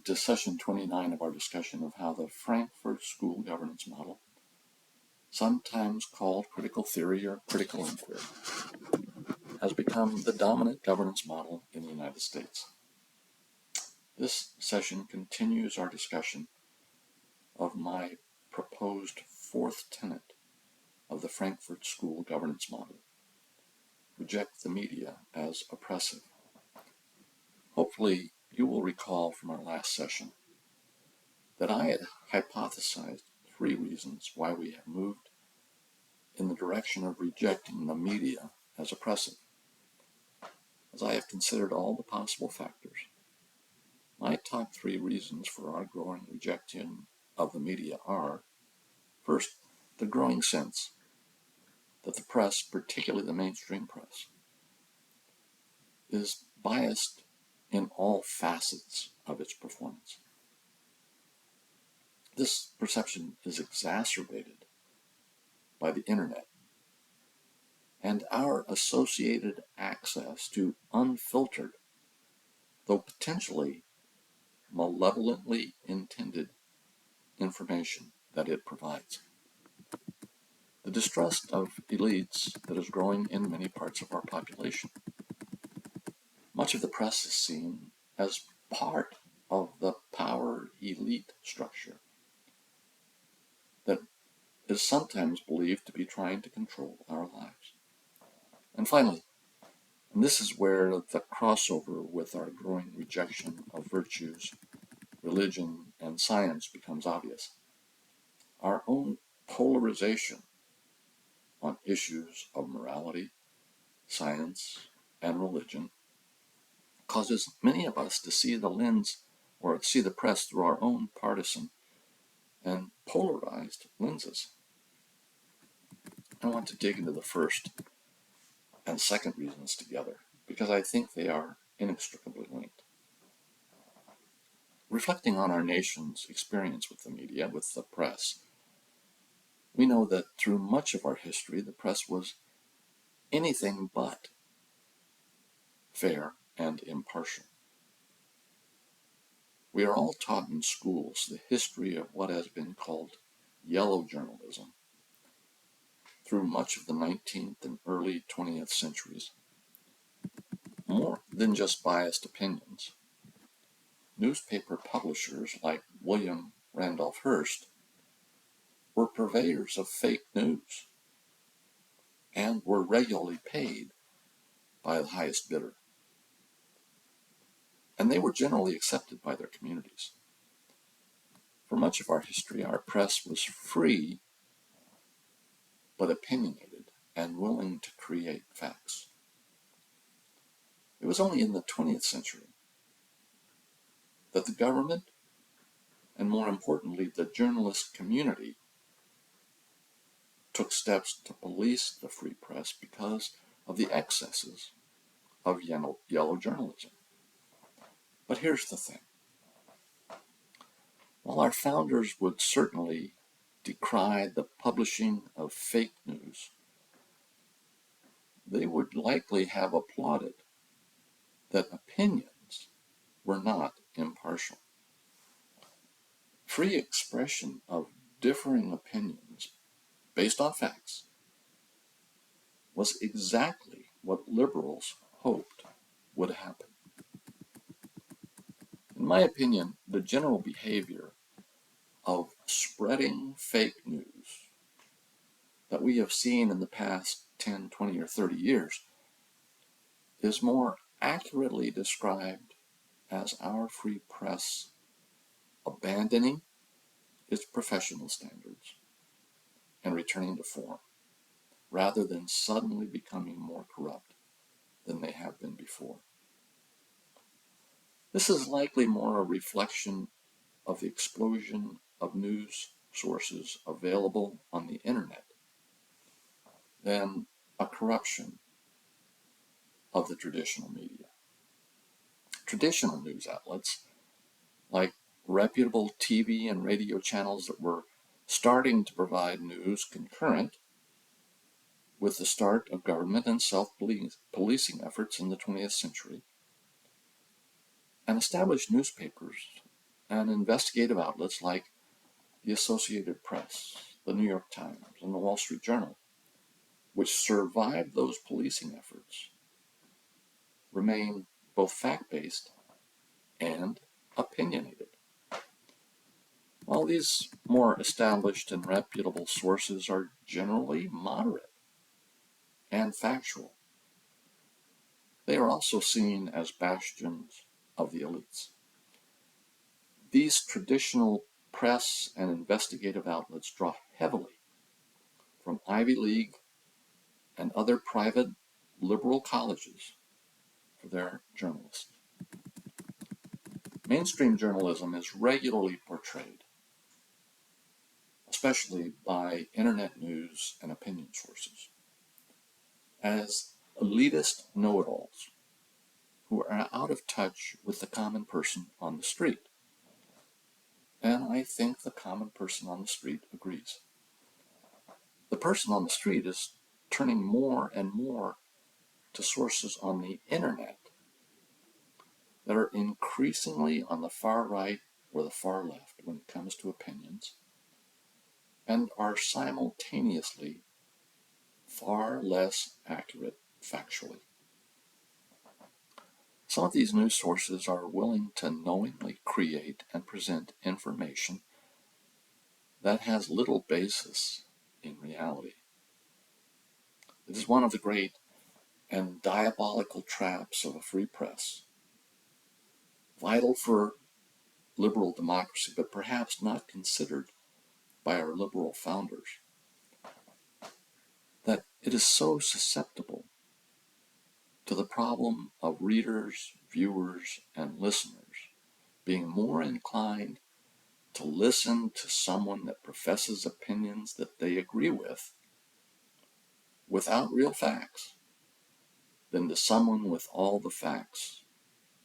to session 29 of our discussion of how the Frankfurt School governance model, sometimes called critical theory or critical inquiry, has become the dominant governance model in the United States. This session continues our discussion of my proposed fourth tenet of the Frankfurt School governance model: reject the media as oppressive. Hopefully, you will recall from our last session that I had hypothesized 3 reasons why we have moved in the direction of rejecting the media as oppressive. As I have considered all the possible factors, my top 3 reasons for our growing rejection of the media are: first, the growing sense that the press, particularly the mainstream press, is biased in all facets of its performance. This perception is exacerbated by the internet and our associated access to unfiltered, though potentially malevolently intended, information that it provides. The distrust of elites that is growing in many parts of our population. Much of the press is seen as part of the power elite structure that is sometimes believed to be trying to control our lives. And finally, and this is where the crossover with our growing rejection of virtues, religion, and science becomes obvious, our own polarization on issues of morality, science, and religion causes many of us to see the lens or see the press through our own partisan and polarized lenses. I want to dig into the first and second reasons together because I think they are inextricably linked. Reflecting on our nation's experience with the media, with the press, we know that through much of our history, the press was anything but fair and impartial. We are all taught in schools the history of what has been called yellow journalism through much of the 19th and early 20th centuries. More than just biased opinions, newspaper publishers like William Randolph Hearst were purveyors of fake news and were regularly paid by the highest bidder. And they were generally accepted by their communities. For much of our history, our press was free but opinionated and willing to create facts. It was only in the 20th century that the government, and more importantly, the journalist community, took steps to police the free press because of the excesses of yellow journalism. But here's the thing. While our founders would certainly decry the publishing of fake news, they would likely have applauded that opinions were not impartial. Free expression of differing opinions based on facts was exactly what liberals hoped would happen. In my opinion, the general behavior of spreading fake news that we have seen in the past 10, 20, or 30 years is more accurately described as our free press abandoning its professional standards and returning to form, rather than suddenly becoming more corrupt than they have been before. This is likely more a reflection of the explosion of news sources available on the internet than a corruption of the traditional media. Traditional news outlets, like reputable TV and radio channels that were starting to provide news concurrent with the start of government and self-policing efforts in the 20th century, and established newspapers and investigative outlets like the Associated Press, the New York Times, and the Wall Street Journal, which survived those policing efforts, remain both fact-based and opinionated. While these more established and reputable sources are generally moderate and factual, they are also seen as bastions of the elites. These traditional press and investigative outlets draw heavily from Ivy League and other private liberal colleges for their journalists. Mainstream journalism is regularly portrayed, especially by internet news and opinion sources, as elitist know-it-alls who are out of touch with the common person on the street. And I think the common person on the street agrees. The person on the street is turning more and more to sources on the internet that are increasingly on the far right or the far left when it comes to opinions, and are simultaneously far less accurate factually. Some of these news sources are willing to knowingly create and present information that has little basis in reality. It is one of the great and diabolical traps of a free press, vital for liberal democracy, but perhaps not considered by our liberal founders, that it is so susceptible to the problem of readers, viewers, and listeners being more inclined to listen to someone that professes opinions that they agree with without real facts than to someone with all the facts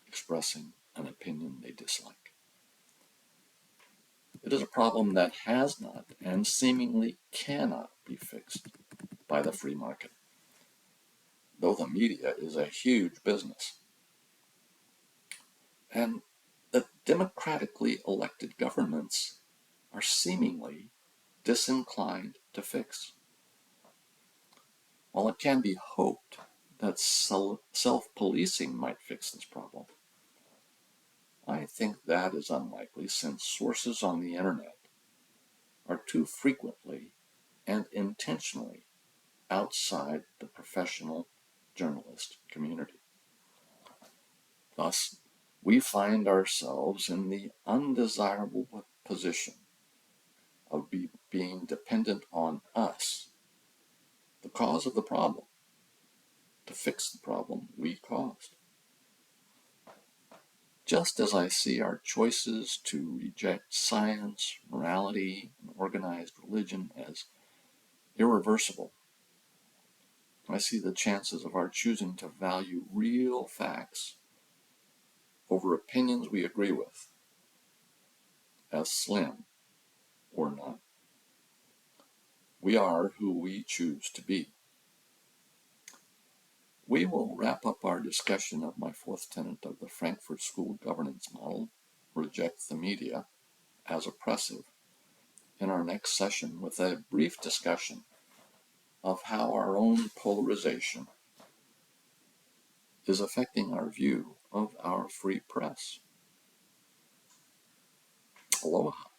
expressing an opinion they dislike. It is a problem that has not and seemingly cannot be fixed by the free market, though the media is a huge business, and that democratically elected governments are seemingly disinclined to fix. While it can be hoped that self-policing might fix this problem, I think that is unlikely, since sources on the internet are too frequently and intentionally outside the professional journalist community. Thus, we find ourselves in the undesirable position of being dependent on us, the cause of the problem, to fix the problem we caused. Just as I see our choices to reject science, morality, and organized religion as irreversible, I see the chances of our choosing to value real facts over opinions we agree with as slim or none. We are who we choose to be. We will wrap up our discussion of my fourth tenet of the Frankfurt School governance model, reject the media as oppressive, in our next session with a brief discussion of how our own polarization is affecting our view of our free press. Aloha.